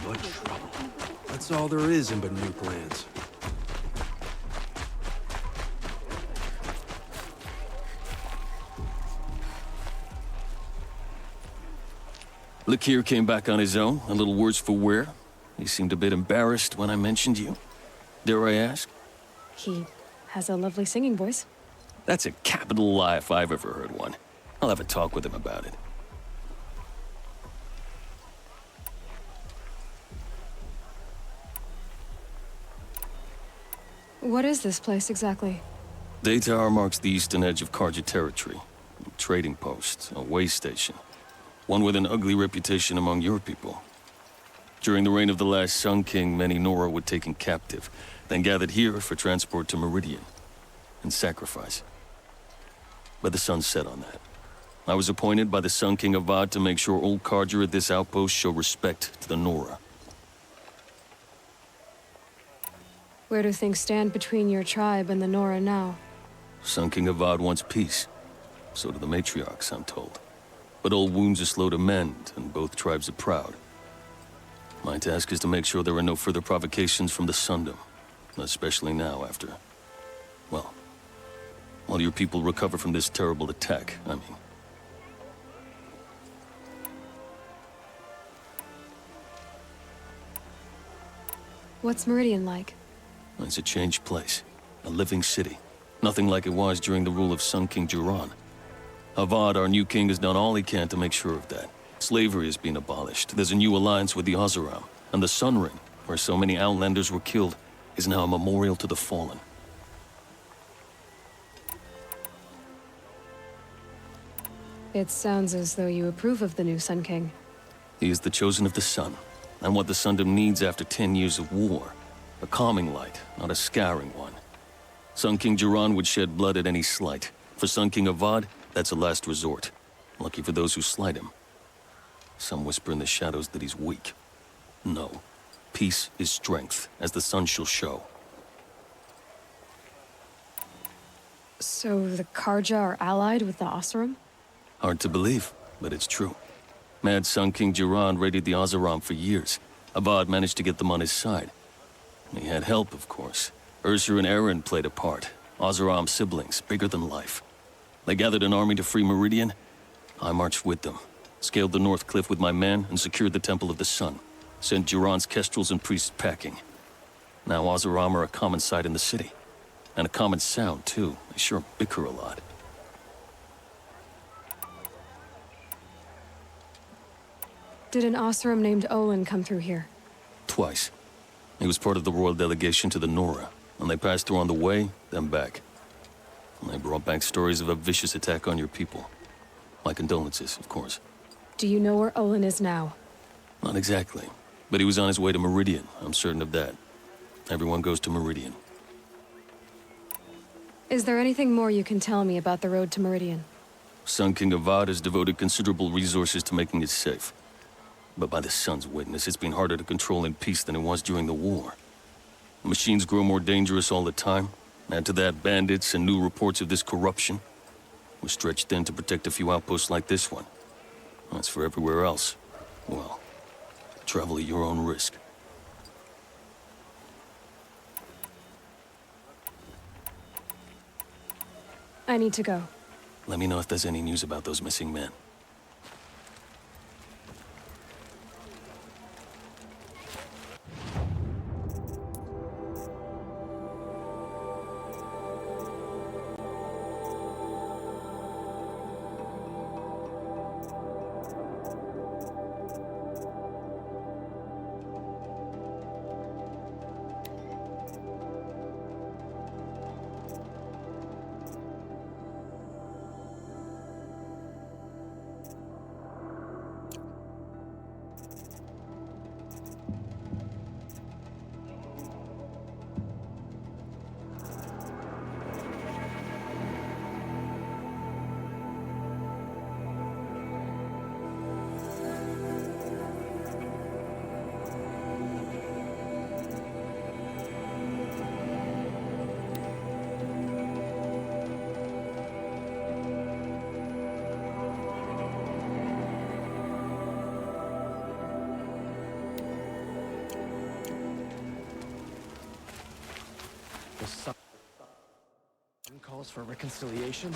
but trouble. That's all there is in Banuk lands. Lakir came back on his own, a little worse for wear. He seemed a bit embarrassed when I mentioned you. Dare I ask? He has a lovely singing voice. That's a capital lie if I've ever heard one. I'll have a talk with him about it. What is this place exactly? Daytower marks the eastern edge of Karja territory. A trading post, a way station. One with an ugly reputation among your people. During the reign of the last Sun King, many Nora were taken captive, then gathered here for transport to Meridian, and sacrifice. But the sun set on that. I was appointed by the Sun King Avad to make sure old Karja at this outpost show respect to the Nora. Where do things stand between your tribe and the Nora now? Sun King Avad wants peace. So do the matriarchs, I'm told. But old wounds are slow to mend, and both tribes are proud. My task is to make sure there are no further provocations from the Sundom. Especially now after... well, while your people recover from this terrible attack, I mean. What's Meridian like? It's a changed place. A living city. Nothing like it was during the rule of Sun King Jiran. Avad, our new king, has done all he can to make sure of that. Slavery has been abolished. There's a new alliance with the Oseram. And the Sun Ring, where so many Outlanders were killed, is now a memorial to the fallen. It sounds as though you approve of the new Sun King. He is the chosen of the sun, and what the Sundom needs after 10 years of war. A calming light, not a scouring one. Sun King Jiran would shed blood at any slight. For Sun King Avad, that's a last resort. Lucky for those who slight him. Some whisper in the shadows that he's weak. No. Peace is strength, as the sun shall show. So the Karja are allied with the Oseram? Hard to believe, but it's true. Mad Sun King Jiran raided the Oseram for years. Avad managed to get them on his side. He had help, of course. Ursur and Eren played a part. Oseram siblings, bigger than life. They gathered an army to free Meridian. I marched with them, scaled the North Cliff with my men, and secured the Temple of the Sun. Sent Jiran's kestrels and priests packing. Now Oseram are a common sight in the city. And a common sound, too. They sure bicker a lot. Did an Oseram named Olin come through here? Twice. He was part of the royal delegation to the Nora, and they passed through on the way, then back. And they brought back stories of a vicious attack on your people. My condolences, of course. Do you know where Olin is now? Not exactly, but he was on his way to Meridian, I'm certain of that. Everyone goes to Meridian. Is there anything more you can tell me about the road to Meridian? Sun King Avad has devoted considerable resources to making it safe. But by the sun's witness, it's been harder to control in peace than it was during the war. The machines grow more dangerous all the time. Add to that bandits and new reports of this corruption. We're stretched thin to protect a few outposts like this one. As for everywhere else, well, travel at your own risk. I need to go. Let me know if there's any news about those missing men. calls for reconciliation?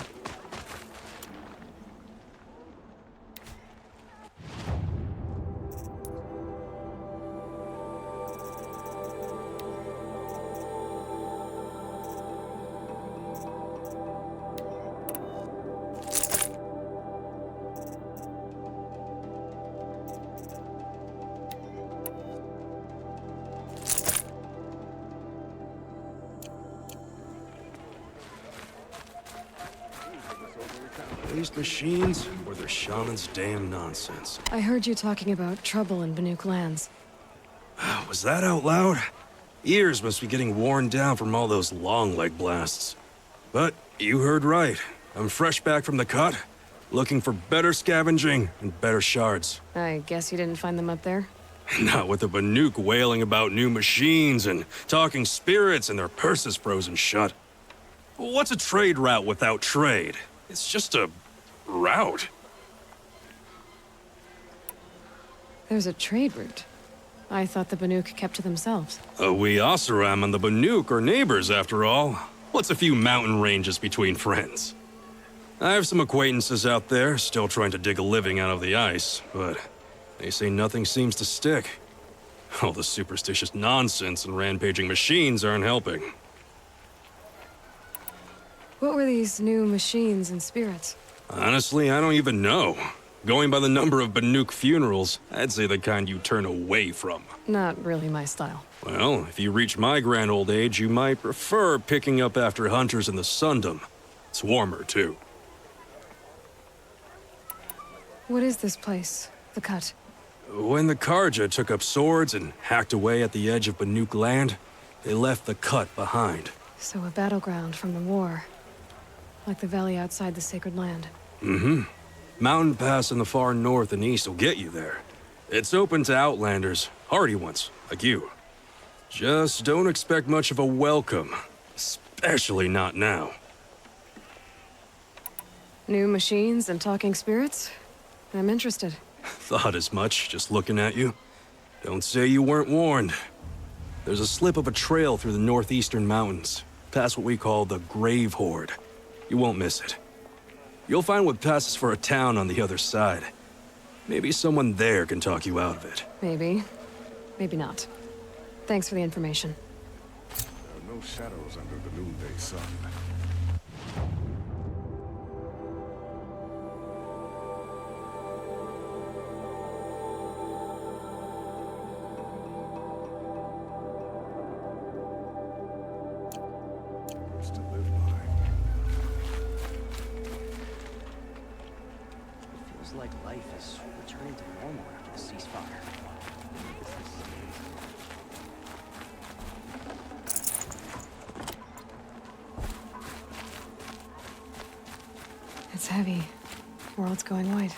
These machines, or their shaman's damn nonsense. I heard you talking about trouble in Banuk lands. Was that out loud? Ears must be getting worn down from all those long leg blasts. But you heard right. I'm fresh back from the cut, looking for better scavenging and better shards. I guess you didn't find them up there? Not with the Banuk wailing about new machines and talking spirits and their purses frozen shut. What's a trade route without trade? It's just a route. There's a trade route. I thought the Banuk kept to themselves. We Oseram and the Banuk are neighbors, after all. What's a few mountain ranges between friends? I have some acquaintances out there, still trying to dig a living out of the ice, but they say nothing seems to stick. All the superstitious nonsense and rampaging machines aren't helping. What were these new machines and spirits? Honestly, I don't even know. Going by the number of Banuk funerals, I'd say the kind you turn away from. Not really my style. Well, if you reach my grand old age, you might prefer picking up after hunters in the Sundom. It's warmer, too. What is this place? The Cut? When the Karja took up swords and hacked away at the edge of Banuk land, they left the Cut behind. So a battleground from the war. Like the valley outside the Sacred Land. Mm-hmm. Mountain Pass in the far north and east will get you there. It's open to outlanders, hardy ones, like you. Just don't expect much of a welcome. Especially not now. New machines and talking spirits? I'm interested. Thought as much, just looking at you. Don't say you weren't warned. There's a slip of a trail through the northeastern mountains, past what we call the Grave Horde. You won't miss it. You'll find what passes for a town on the other side. Maybe someone there can talk you out of it. Maybe. Maybe not. Thanks for the information. There are no shadows under the noonday sun. It's to live by. Feels like life is returning to normal after the ceasefire. It's heavy. World's going white.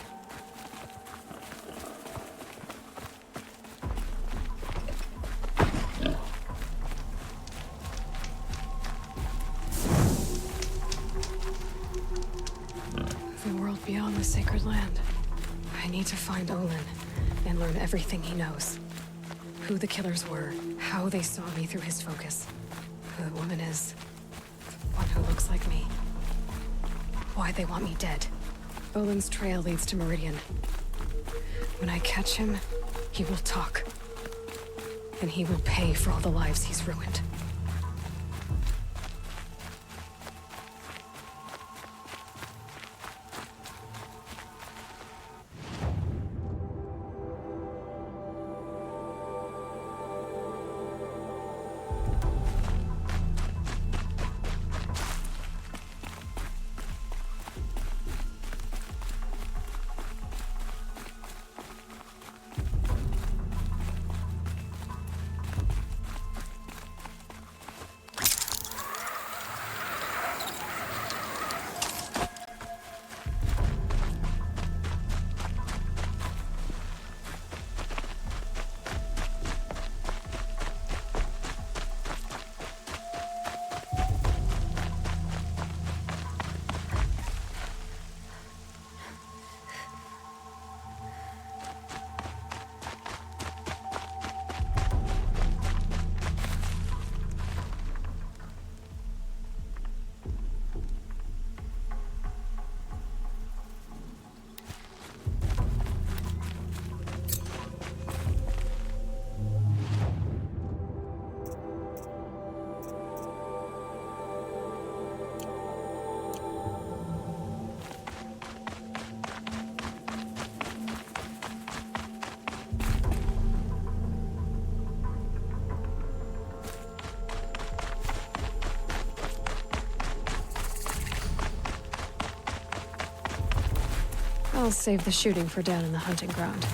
The world beyond the Sacred Land. I need to find Olin and learn everything he knows. Who the killers were, how they saw me through his focus, who the woman is, the one who looks like me. Why they want me dead. Olin's trail leads to Meridian. When I catch him, he will talk. And he will pay for all the lives he's ruined. I'll save the shooting for down in the hunting ground.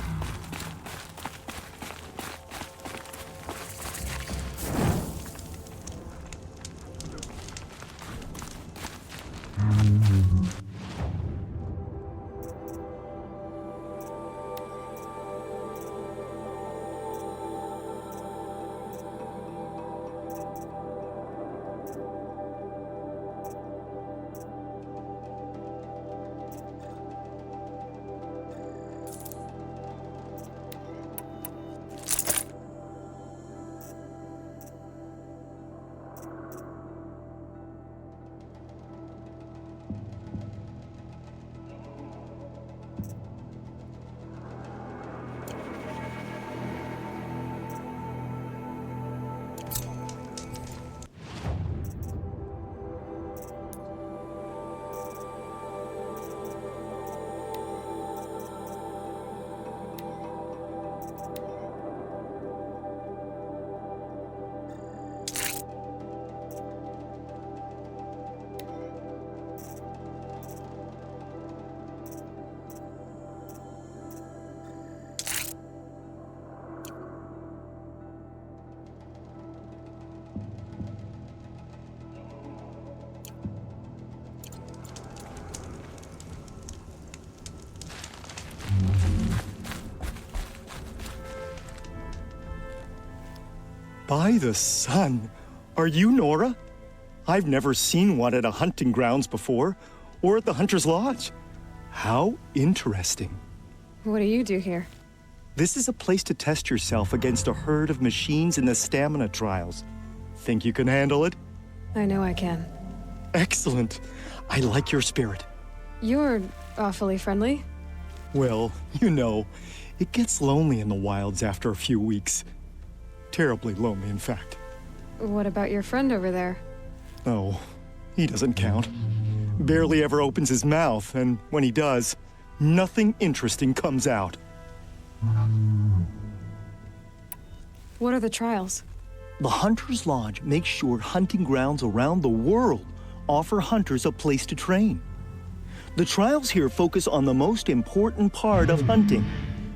By the sun! Are you Nora? I've never seen one at a hunting grounds before, or at the Hunter's Lodge. How interesting. What do you do here? This is a place to test yourself against a herd of machines in the stamina trials. Think you can handle it? I know I can. Excellent. I like your spirit. You're awfully friendly. Well, you know, it gets lonely in the wilds after a few weeks. Terribly lonely, in fact. What about your friend over there? Oh, he doesn't count. Barely ever opens his mouth, and when he does, nothing interesting comes out. What are the trials? The Hunter's Lodge makes sure hunting grounds around the world offer hunters a place to train. The trials here focus on the most important part of hunting,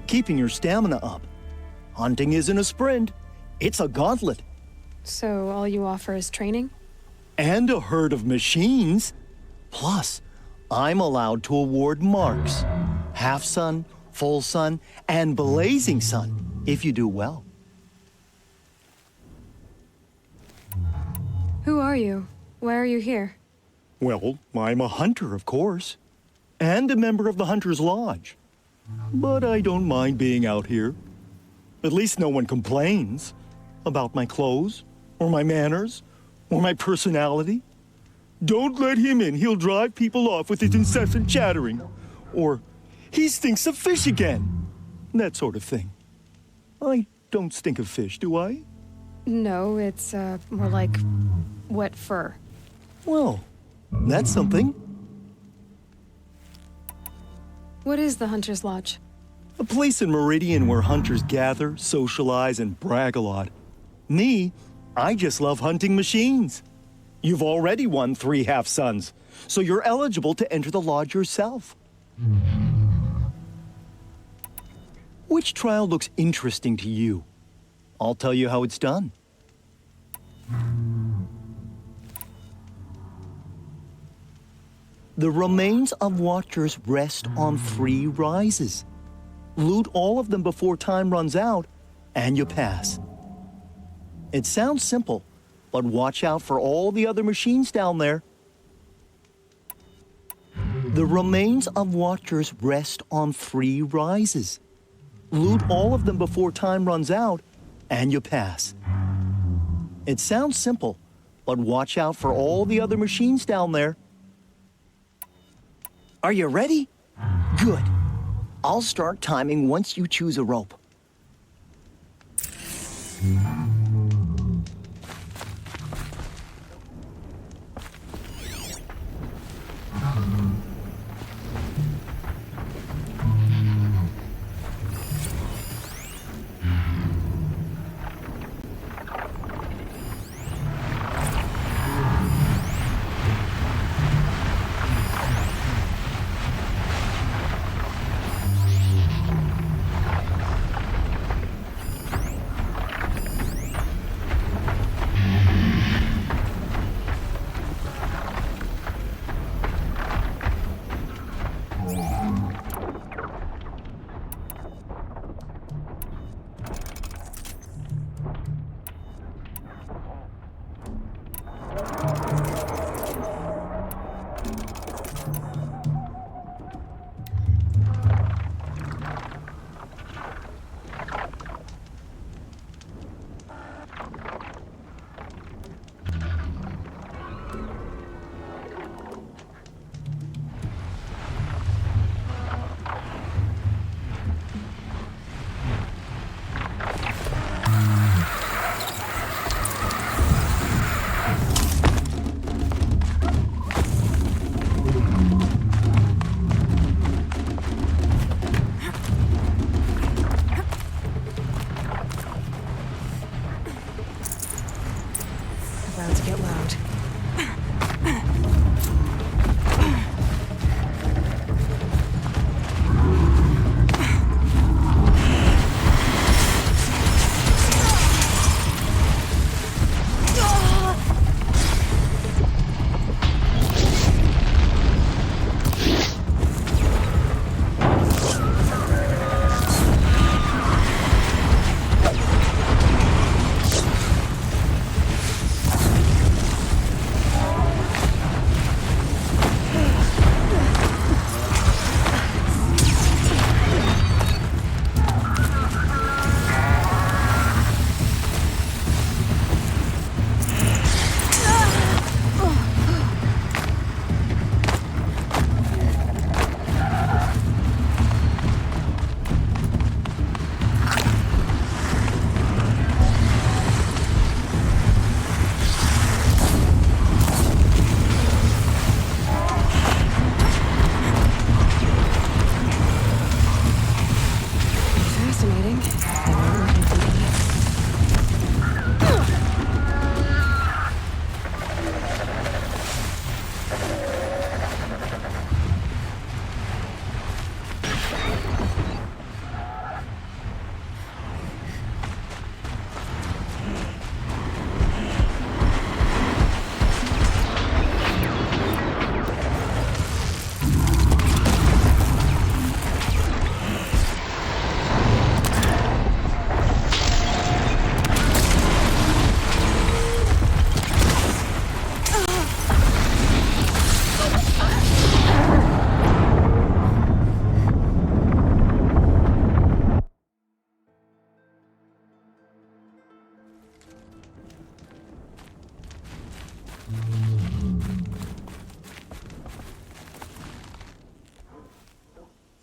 keeping your stamina up. Hunting isn't a sprint, it's a gauntlet. So all you offer is training? And a herd of machines. Plus, I'm allowed to award marks. Half sun, full sun, and blazing sun, if you do well. Who are you? Why are you here? Well, I'm a hunter, of course. And a member of the Hunter's Lodge. But I don't mind being out here. At least no one complains about my clothes, or my manners, or my personality. Don't let him in, he'll drive people off with his incessant chattering. Or, he stinks of fish again. That sort of thing. I don't stink of fish, do I? No, it's more like wet fur. Well, that's something. What is the Hunter's Lodge? A place in Meridian where hunters gather, socialize, and brag a lot. Me, I just love hunting machines. You've already won 3 half-suns, so you're eligible to enter the lodge yourself. Which trial looks interesting to you? I'll tell you how it's done. The remains of Watchers rest on 3 rises. Loot all of them before time runs out, and you pass. It sounds simple, but watch out for all the other machines down there. The remains of Watchers rest on 3 rises. Loot all of them before time runs out, and you pass. It sounds simple, but watch out for all the other machines down there. Are you ready? Good. I'll start timing once you choose a rope.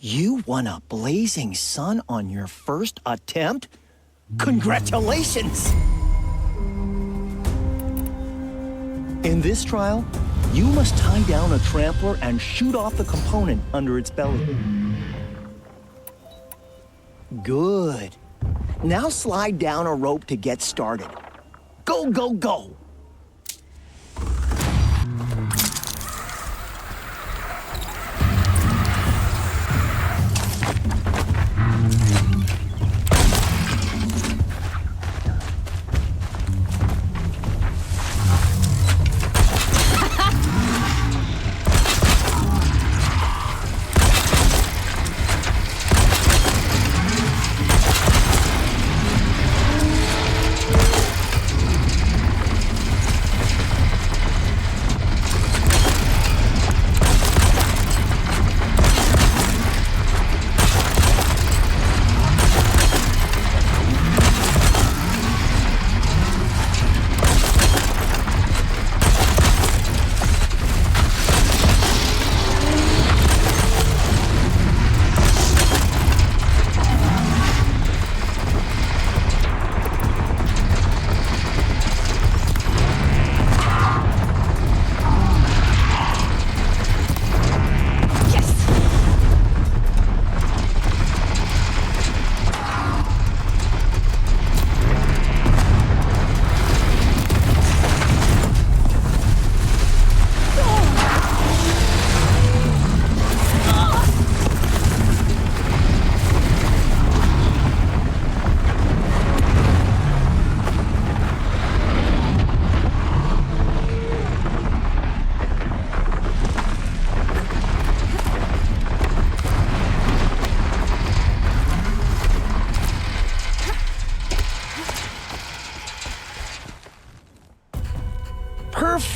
You won a blazing sun on your first attempt? Congratulations! In this trial, you must tie down a trampler and shoot off the component under its belly. Good. Now slide down a rope to get started. Go, go, go!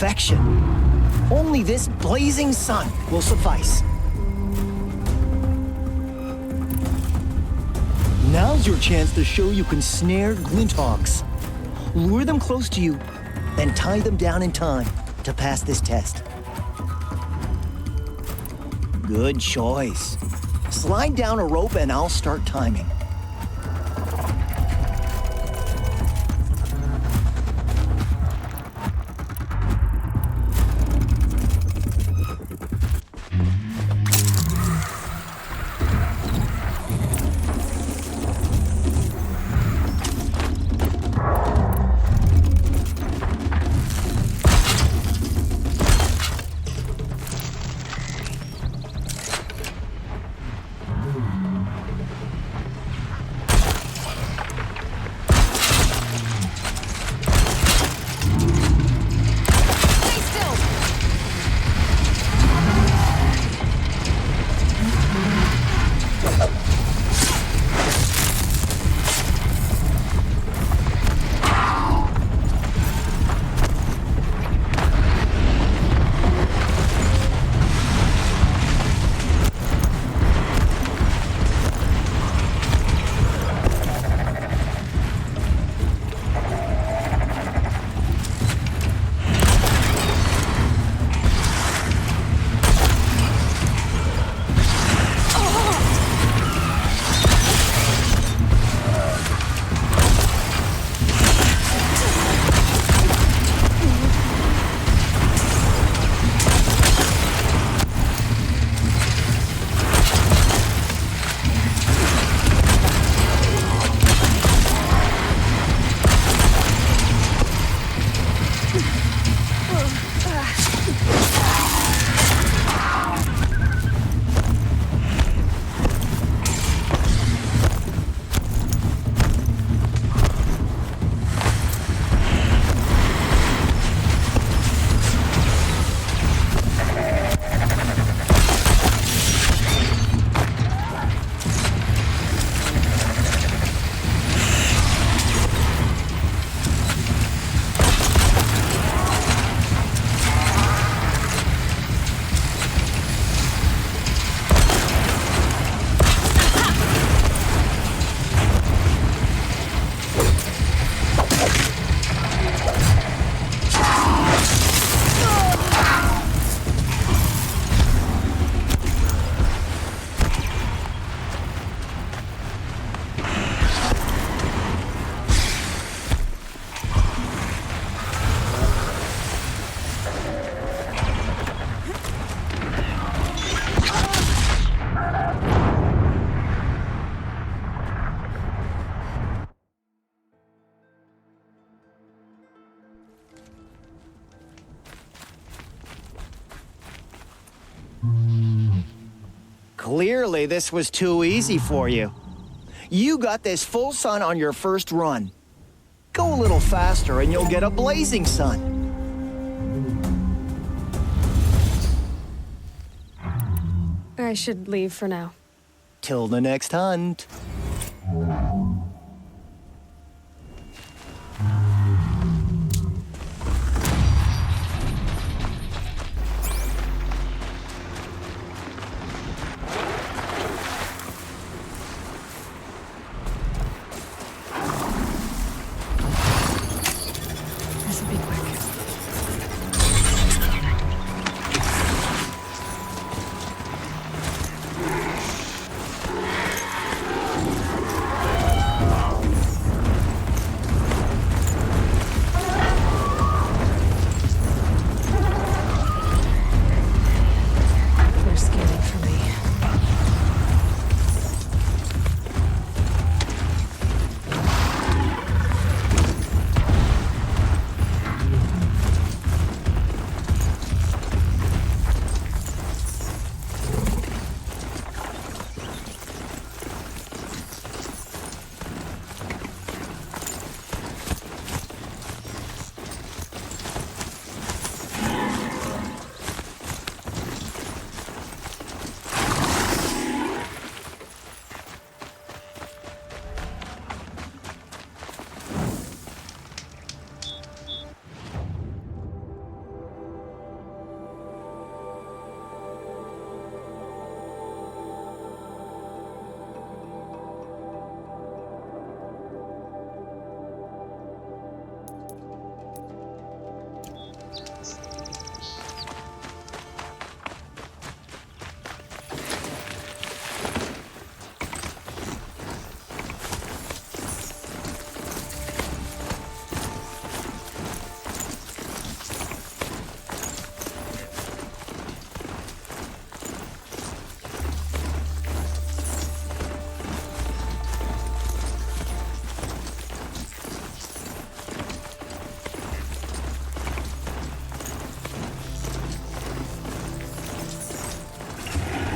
Perfection. Only this blazing sun will suffice. Now's your chance to show you can snare Glinthawks. Lure them close to you, then tie them down in time to pass this test. Good choice. Slide down a rope and I'll start timing. Clearly, this was too easy for you. You got this full sun on your first run. Go a little faster and you'll get a blazing sun. I should leave for now. Till the next hunt. This'll be quick. They're scanning for me.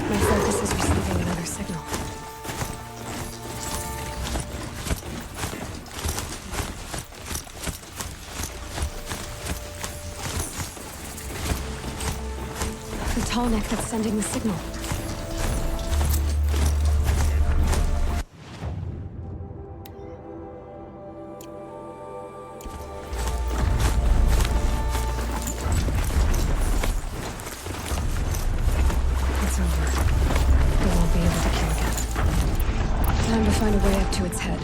My focus is receiving another signal. The tall neck that's sending the signal. It's over. It won't be able to kill again. Time to find a way up to its head.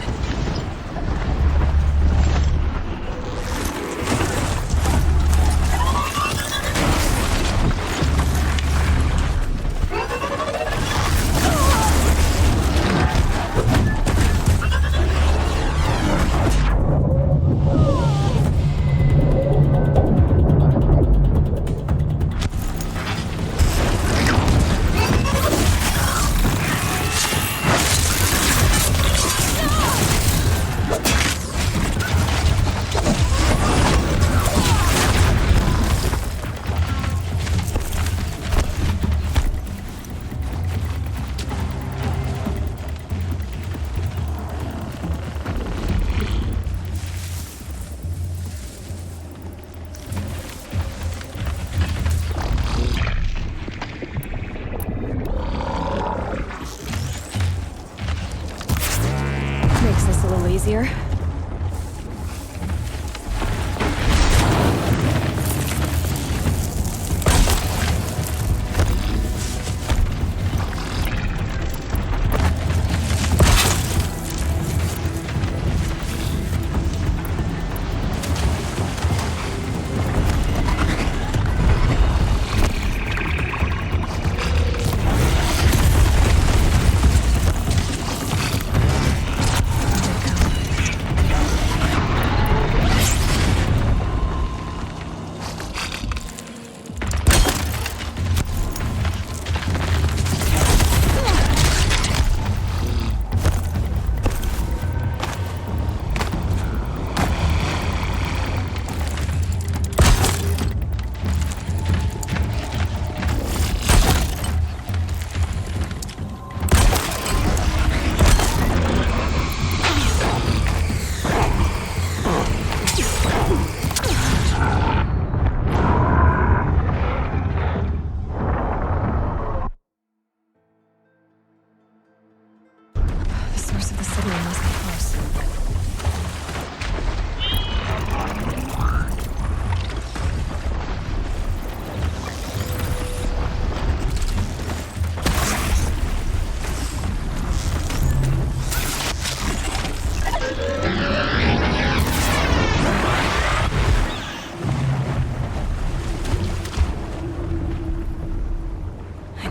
Makes this a little easier. Here they come.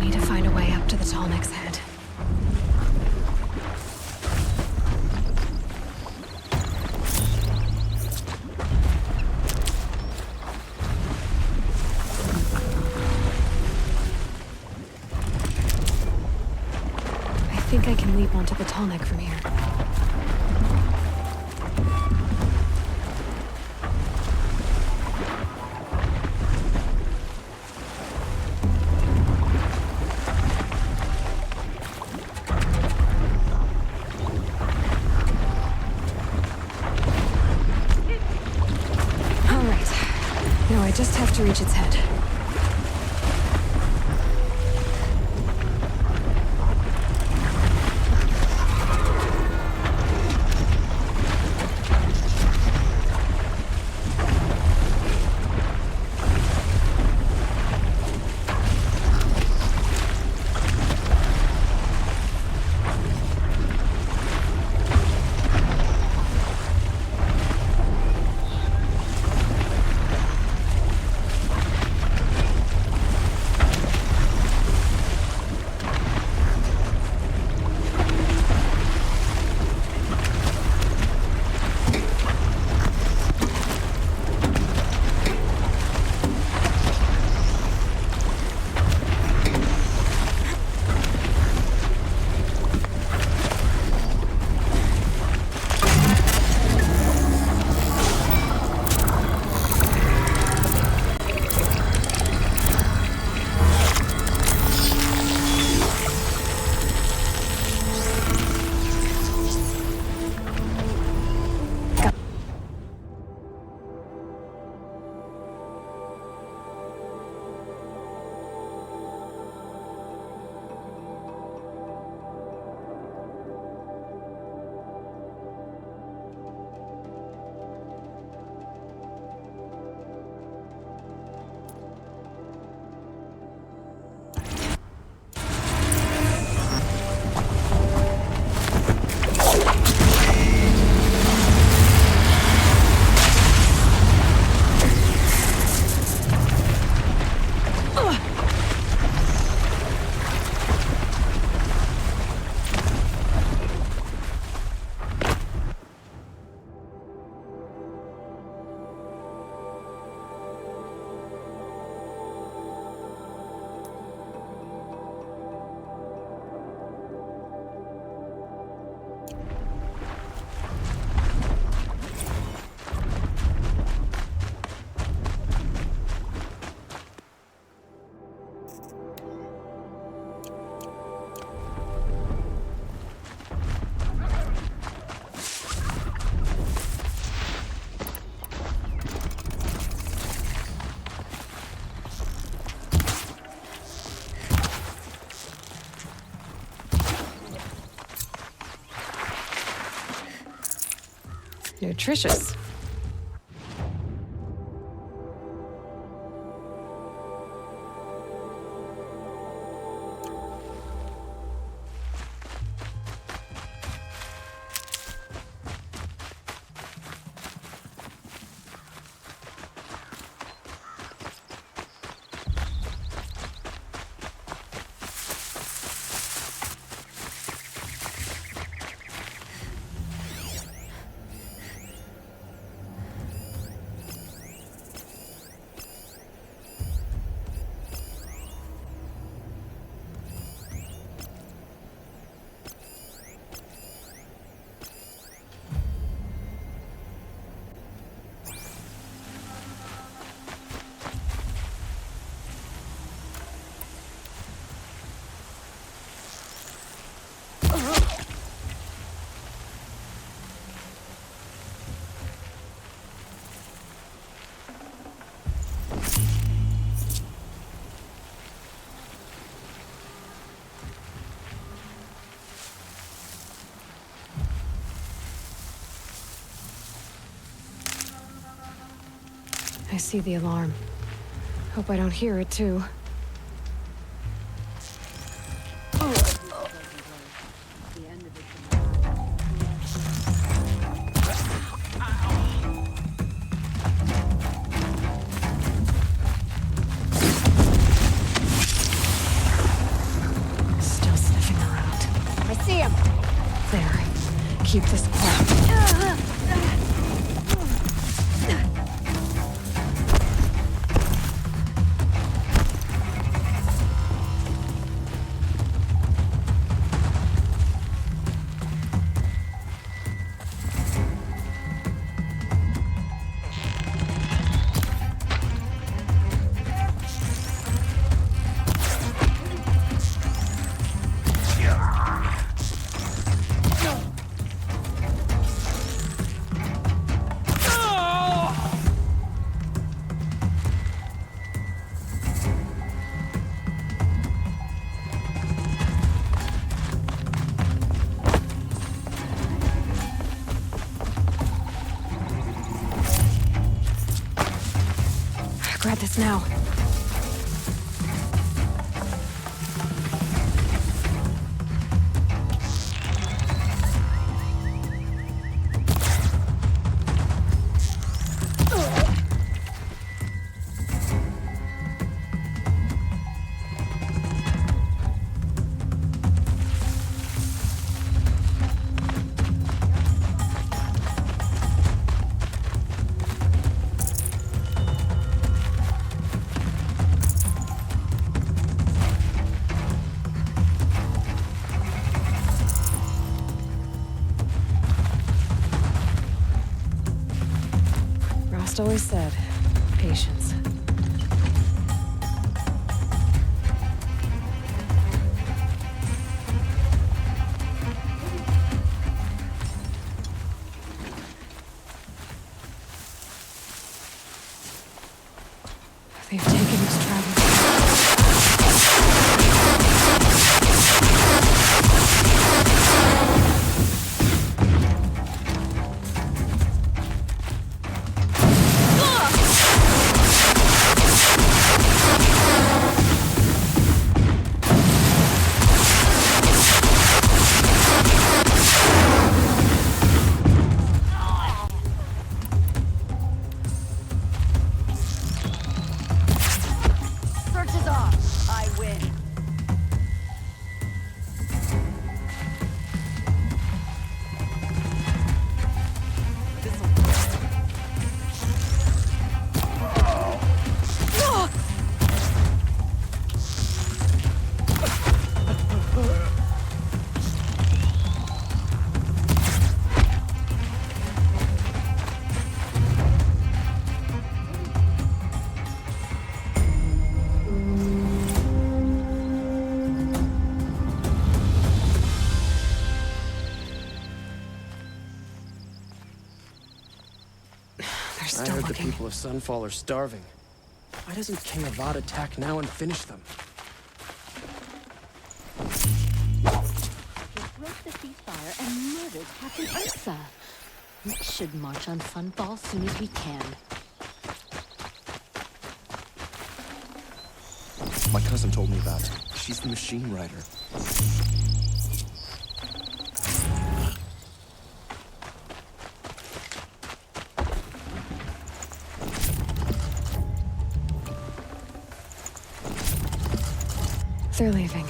Need to find a way up to the Tallneck's head. I think I can leap onto the Tallneck from here. I just have to reach its head. Nutritious. I see the alarm. Hope I don't hear it, too. keep this quiet. Grab this now. Rost always said, patience. They've taken his travel. I heard the people of Sunfall are starving. Why doesn't King Avad attack now and finish them? They broke the ceasefire and murdered Captain Ursa. We should march on Sunfall soon as we can. My cousin told me about it. She's the machine rider. They're leaving.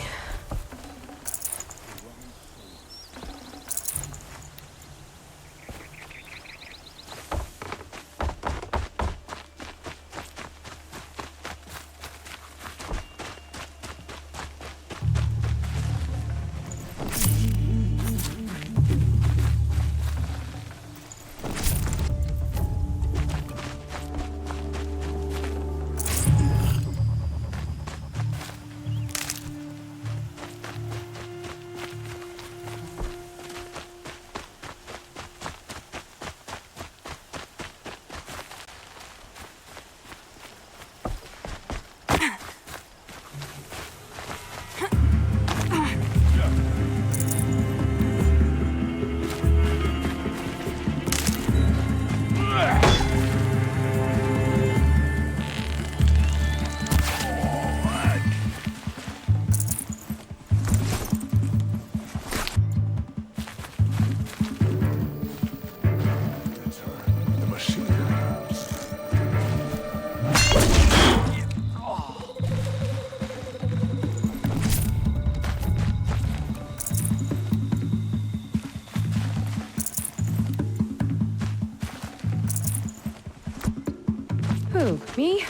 me?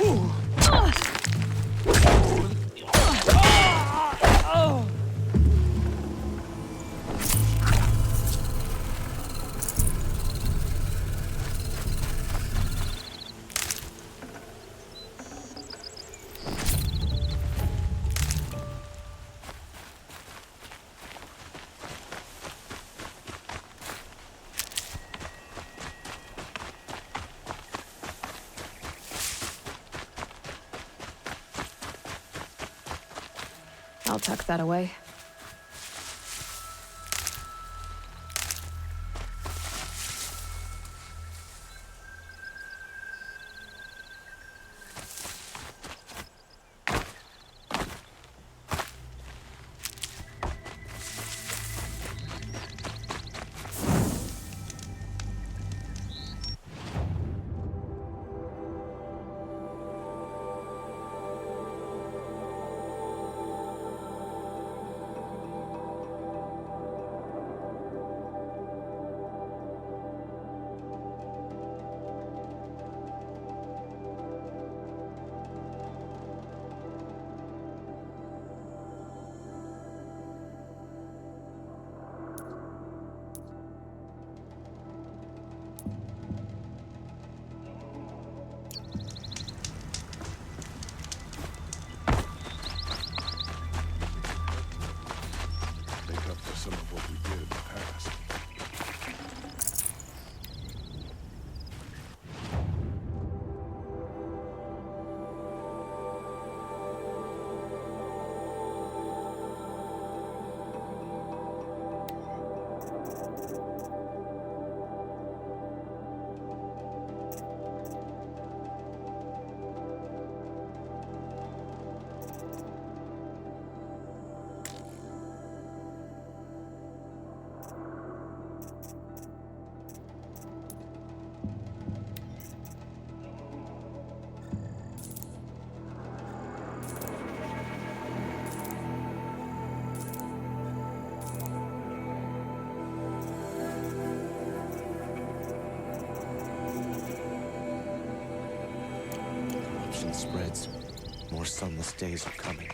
I'll tuck that away. Make up for some of what we did in the past. Corruption spreads. More sunless days are coming.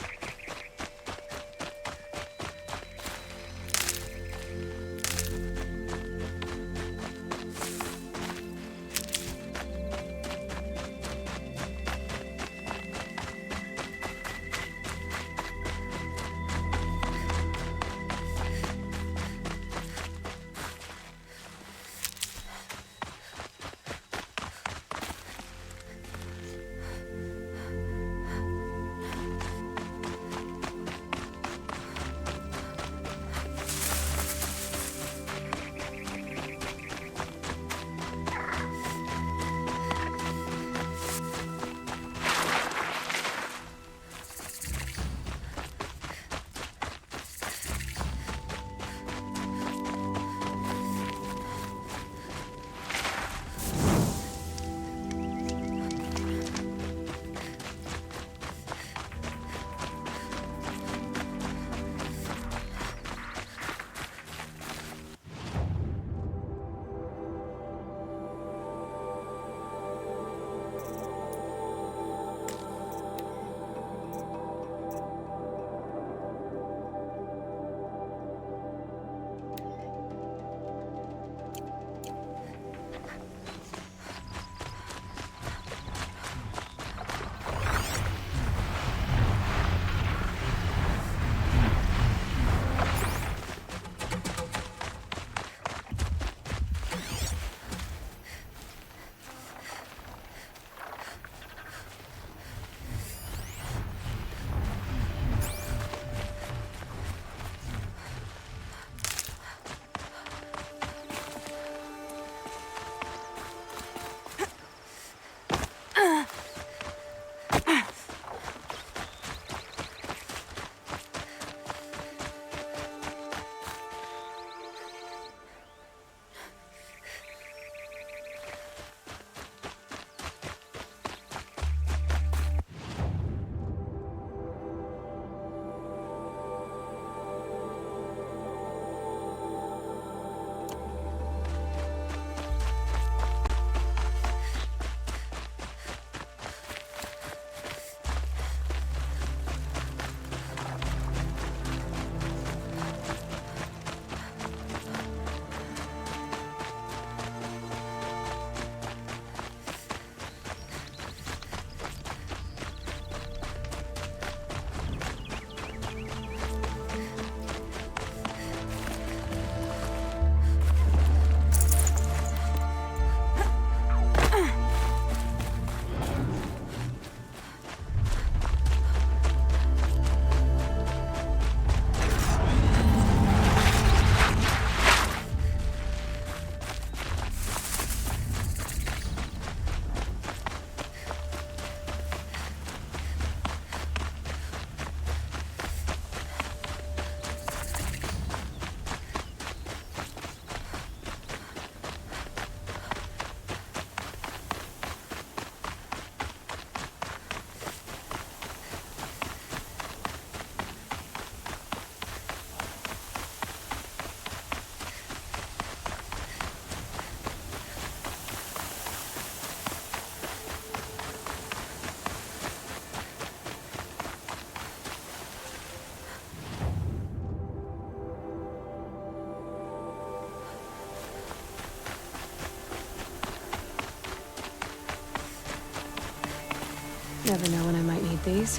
Never know when I might need these.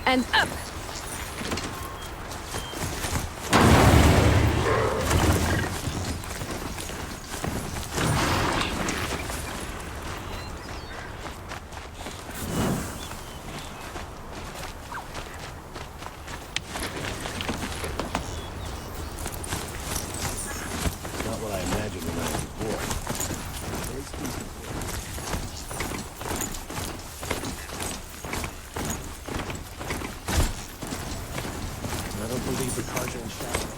And up! Not what I imagined when I was a boy. I don't believe the cards are in shadow.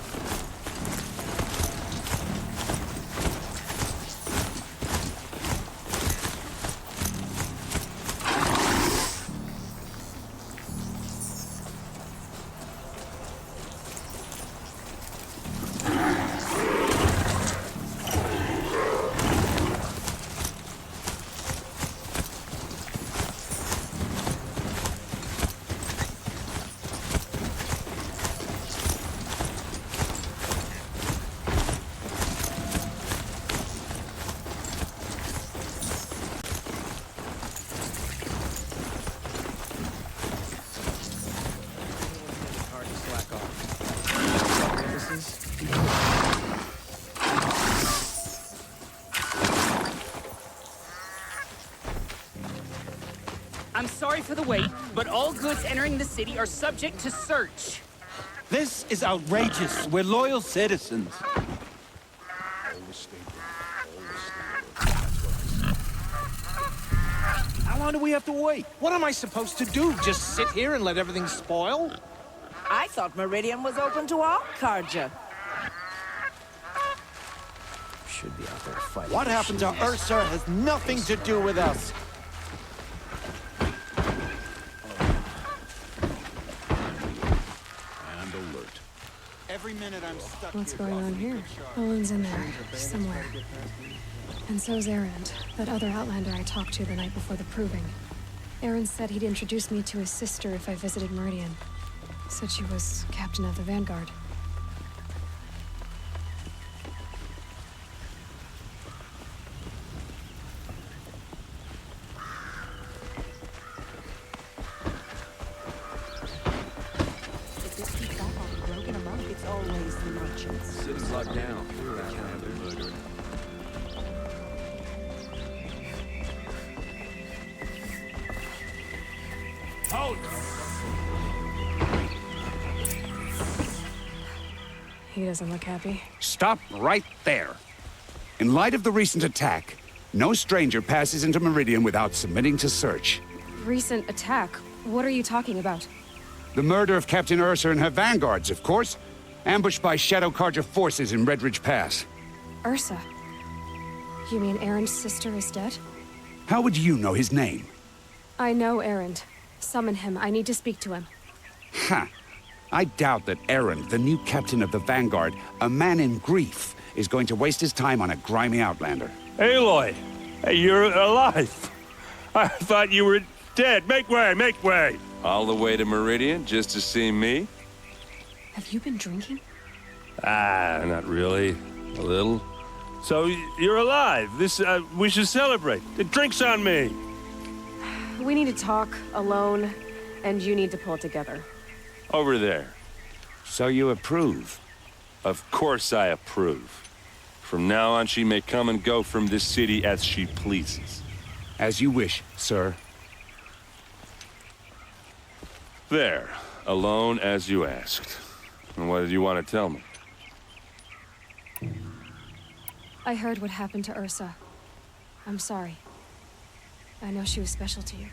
I'm sorry for the wait, but all goods entering the city are subject to search. This is outrageous. We're loyal citizens. How long do we have to wait? What am I supposed to do? Just sit here and let everything spoil? I thought Meridian was open to all Carja. Should be out there fighting. What happened to Ursa has nothing to do with us. And Every minute I'm stuck What's here going on causing here? good charge. Olin's in there, somewhere. And so's Erend, that other Outlander I talked to the night before the proving. Erend said he'd introduce me to his sister if I visited Meridian. Said she was captain of the Vanguard. If this keeps up, I'll be broken among. It's always the merchants. City's locked down. They can't have their murder. Hold! He doesn't look happy. Stop right there. In light of the recent attack, no stranger passes into Meridian without submitting to search. Recent attack? What are you talking about? The murder of Captain Ursa and her vanguards, of course. Ambushed by Shadow Carja forces in Redridge Pass. Ursa? You mean Erend's sister is dead? How would you know his name? I know Erend. Summon him. I need to speak to him. Ha! I doubt that Erend, the new captain of the Vanguard, a man in grief, is going to waste his time on a grimy outlander. Aloy! Hey, you're alive! I thought you were dead. Make way, make way! All the way to Meridian just to see me? Have you been drinking? Ah, not really. A little. So, you're alive. We should celebrate. The drink's on me. We need to talk, alone, and you need to pull it together. Over there. So you approve? Of course I approve. From now on, she may come and go from this city as she pleases. As you wish, sir. There. Alone as you asked. And what did you want to tell me? I heard what happened to Ursa. I'm sorry. I know she was special to you.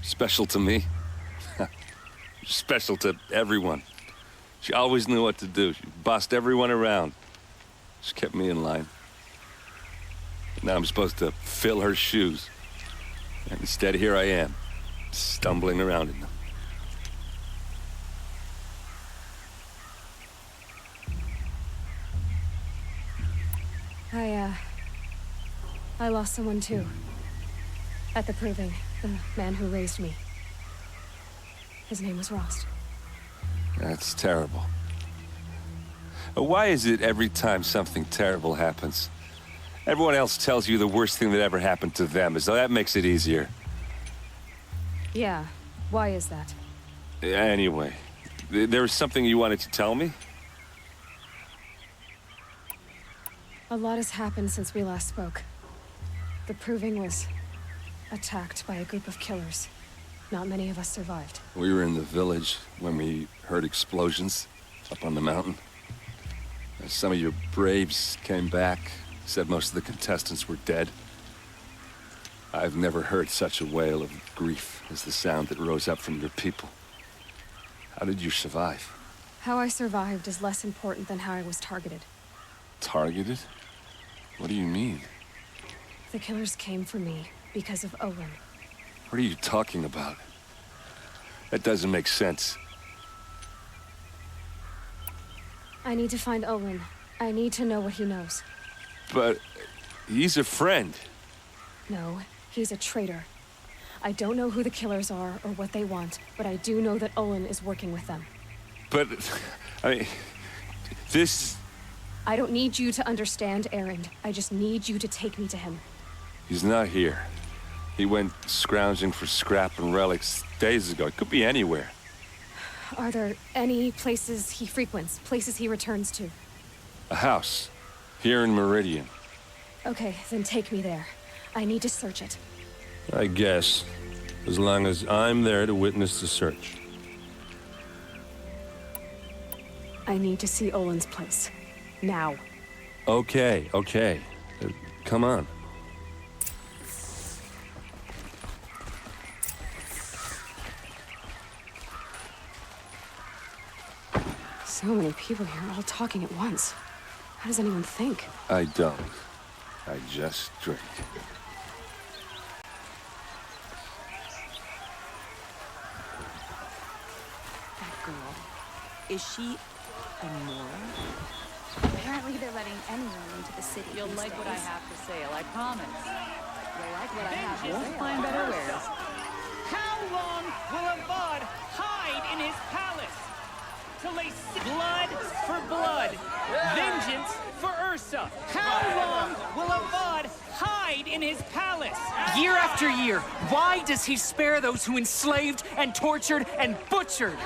Special to me? Special to everyone. She always knew what to do. She bossed everyone around. She kept me in line. Now I'm supposed to fill her shoes. And instead, here I am, stumbling around in them. I lost someone too. At the proving, the man who raised me. His name was Rost. That's terrible. Why is it every time something terrible happens, everyone else tells you the worst thing that ever happened to them, as though that makes it easier? Yeah, why is that? Anyway, there was something you wanted to tell me? A lot has happened since we last spoke. The proving was attacked by a group of killers. Not many of us survived. We were in the village when we heard explosions up on the mountain. And some of your braves came back, said most of the contestants were dead. I've never heard such a wail of grief as the sound that rose up from your people. How did you survive? How I survived is less important than how I was targeted. Targeted? What do you mean? The killers came for me because of Olin. What are you talking about? That doesn't make sense. I need to find Olin. I need to know what he knows. But he's a friend. No, he's a traitor. I don't know who the killers are or what they want, but I do know that Olin is working with them. But, I mean, this... I don't need you to understand, Erend. I just need you to take me to him. He's not here. He went scrounging for scrap and relics days ago. It could be anywhere. Are there any places he frequents, places he returns to? A house. Here in Meridian. Okay, then take me there. I need to search it. I guess. As long as I'm there to witness the search. I need to see Olin's place. Now. Okay, okay. Come on. So many people here, all talking at once. How does anyone think? I don't. I just drink. That girl. Is she... anymore. Apparently they're letting anyone into the city. You'll these like what I days. have to say, I promise. You'll like what I have to You'll say. find better wares. How long will Avad hide in his palace? Till they see blood for blood, vengeance for Ursa. How long will Avad hide in his palace? Year after year, why does he spare those who enslaved and tortured and butchered?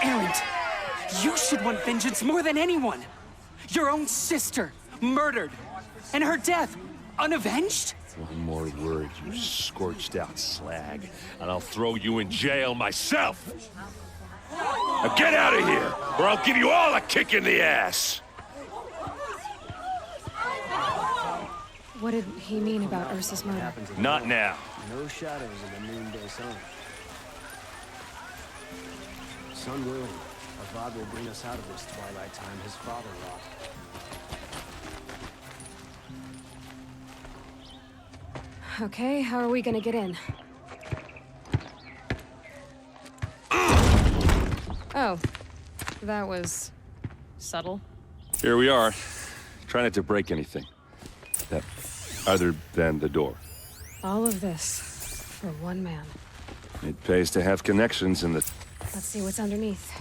Erend, you should want vengeance more than anyone. Your own sister, murdered, and her death, unavenged? One more word, you scorched out slag, and I'll throw you in jail myself! Now get out of here, or I'll give you all a kick in the ass! What did he mean about Ursa's murder? Not now. No shadows in the noonday sun. Sun willing, Avad will bring us out of this twilight time his father wrought. Okay, how are we gonna get in? Oh, that was subtle. Here we are. Try not to break anything. Other than the door. All of this for one man. It pays to have connections in the... Let's see what's underneath.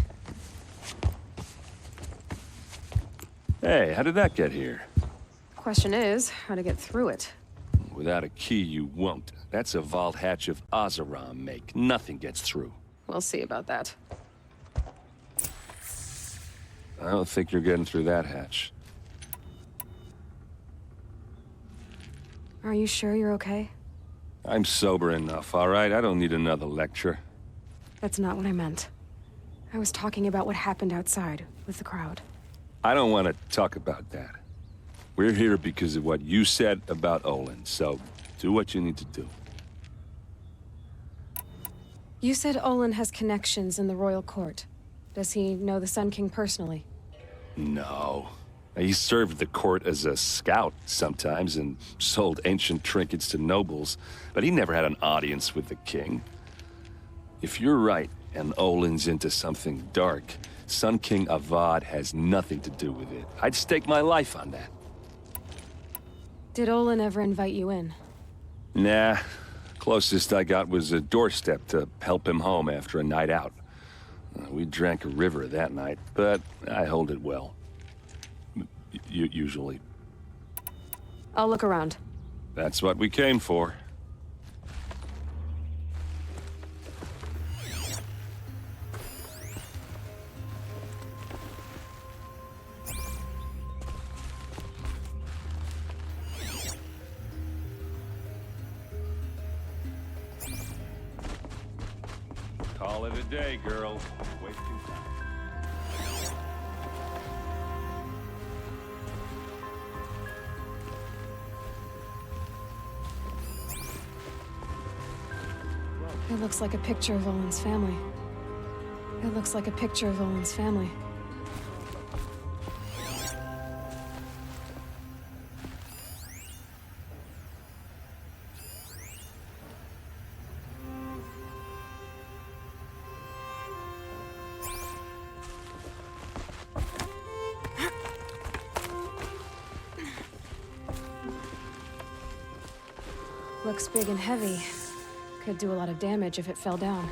Hey, how did that get here? Question is, how to get through it. Without a key, you won't. That's a vault hatch of Oseram make. Nothing gets through. We'll see about that. I don't think you're getting through that hatch. Are you sure you're okay? I'm sober enough, all right? I don't need another lecture. That's not what I meant. I was talking about what happened outside with the crowd. I don't want to talk about that. We're here because of what you said about Olin, so do what you need to do. You said Olin has connections in the royal court. Does he know the Sun King personally? No. He served the court as a scout sometimes and sold ancient trinkets to nobles, but he never had an audience with the king. If you're right and Olin's into something dark, Sun King Avad has nothing to do with it. I'd stake my life on that. Did Olin ever invite you in? Nah. Closest I got was a doorstep to help him home after a night out. We drank a river that night, but I hold it well. Usually. I'll look around. That's what we came for. Call it a day, girl. Wasting time. It looks like a picture of Olin's family. It looks like a picture of Olin's family. Looks big and heavy. Could do a lot of damage if it fell down.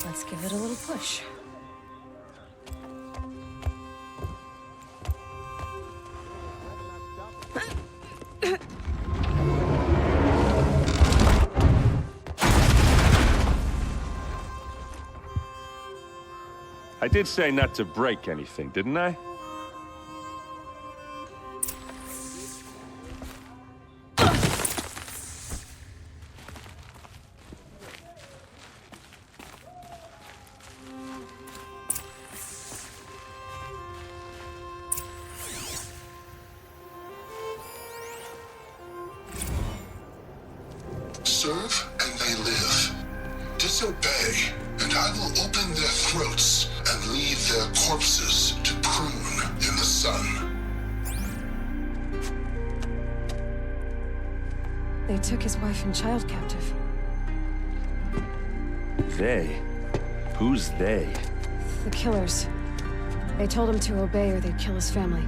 Let's give it a little push. I did say not to break anything, didn't I? Serve and they live. Disobey, and I will open their throats and leave their corpses to prune in the sun. They took his wife and child captive. They? Who's they? The killers. They told him to obey or they'd kill his family.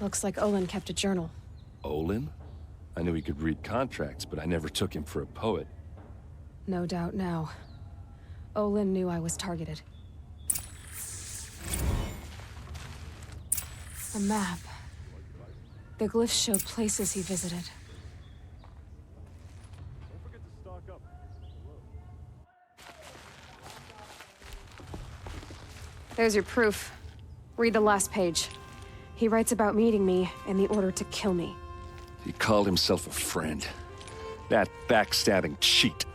Looks like Olin kept a journal. Olin? I knew he could read contracts, but I never took him for a poet. No doubt now. Olin knew I was targeted. A map. The glyphs show places he visited. There's your proof. Read the last page. He writes about meeting me and the order to kill me. He called himself a friend. That backstabbing cheat.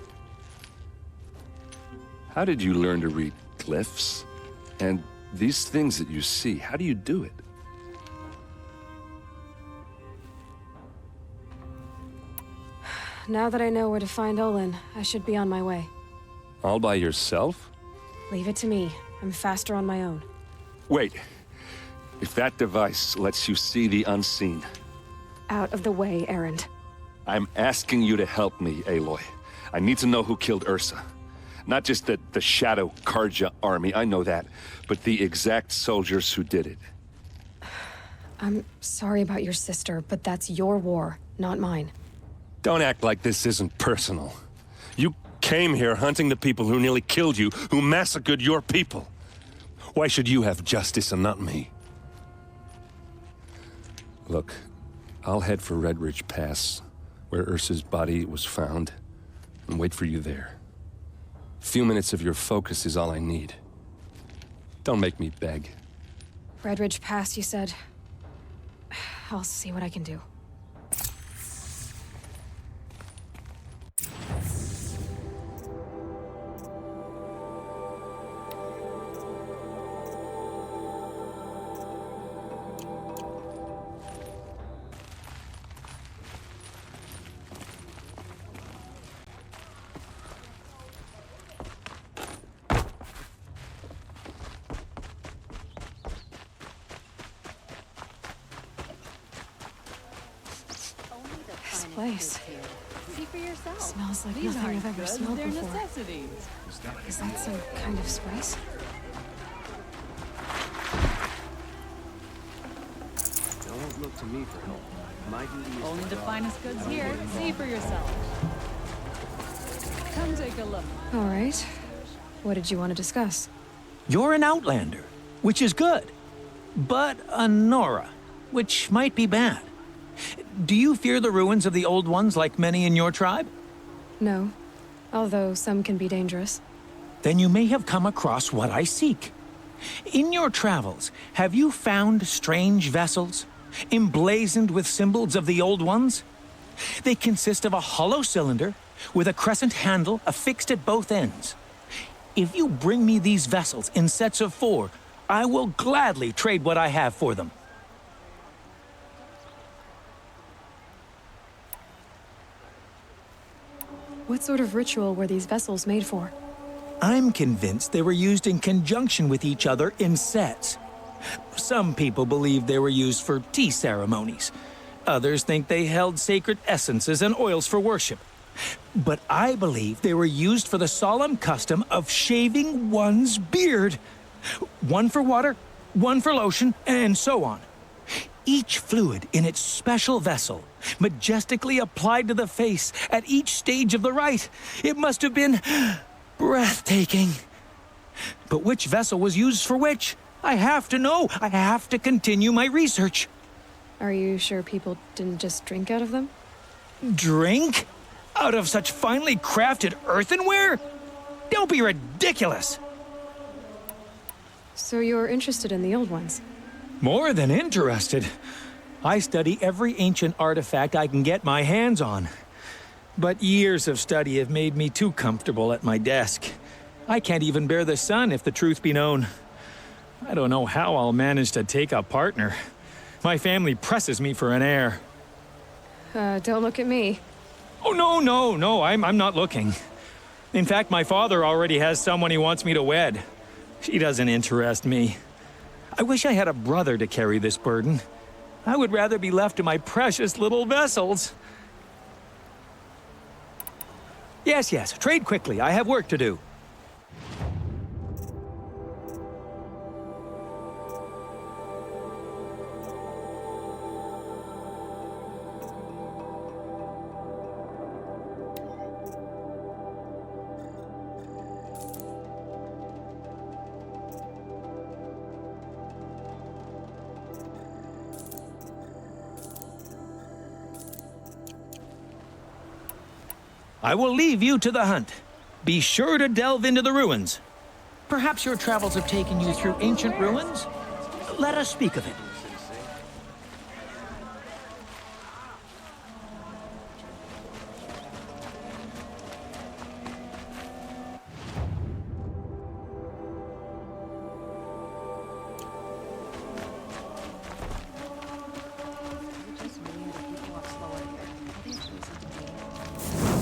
How did you learn to read glyphs? And these things that you see, how do you do it? Now that I know where to find Olin, I should be on my way. All by yourself? Leave it to me. I'm faster on my own. Wait. If that device lets you see the unseen... Out of the way, errand. I'm asking you to help me, Aloy. I need to know who killed Ursa. Not just the Shadow Karja army, I know that, but the exact soldiers who did it. I'm sorry about your sister, but that's your war, not mine. Don't act like this isn't personal. You came here hunting the people who nearly killed you, who massacred your people. Why should you have justice and not me? Look, I'll head for Red Ridge Pass, where Ursa's body was found, and wait for you there. A few minutes of your focus is all I need. Don't make me beg. Red Ridge Pass, you said? I'll see what I can do. Place. See for yourself. Smells like These nothing aren't I've ever goods, smelled they're before. necessities. Is that some kind of spice? Don't look to me for help. My duty is Only the finest goods here. See for yourself. Come take a look. All right. What did you want to discuss? You're an outlander, which is good. But a Nora, which might be bad. Do you fear the ruins of the Old Ones like many in your tribe? No. Although some can be dangerous. Then you may have come across what I seek. In your travels, have you found strange vessels, emblazoned with symbols of the Old Ones? They consist of a hollow cylinder with a crescent handle affixed at both ends. If you bring me these vessels in sets of 4, I will gladly trade what I have for them. What sort of ritual were these vessels made for? I'm convinced they were used in conjunction with each other in sets. Some people believe they were used for tea ceremonies. Others think they held sacred essences and oils for worship. But I believe they were used for the solemn custom of shaving one's beard. One for water, one for lotion, and so on. Each fluid in its special vessel, majestically applied to the face at each stage of the rite. It must have been breathtaking. But which vessel was used for which? I have to know. I have to continue my research. Are you sure people didn't just drink out of them? Drink? Out of such finely crafted earthenware? Don't be ridiculous. So you're interested in the old ones? More than interested. I study every ancient artifact I can get my hands on. But years of study have made me too comfortable at my desk. I can't even bear the sun, if the truth be known. I don't know how I'll manage to take a partner. My family presses me for an heir. Don't look at me. Oh, no, I'm not looking. In fact, my father already has someone he wants me to wed. She doesn't interest me. I wish I had a brother to carry this burden. I would rather be left to my precious little vessels. Yes, yes, trade quickly. I have work to do. I will leave you to the hunt. Be sure to delve into the ruins. Perhaps your travels have taken you through ancient ruins? Let us speak of it.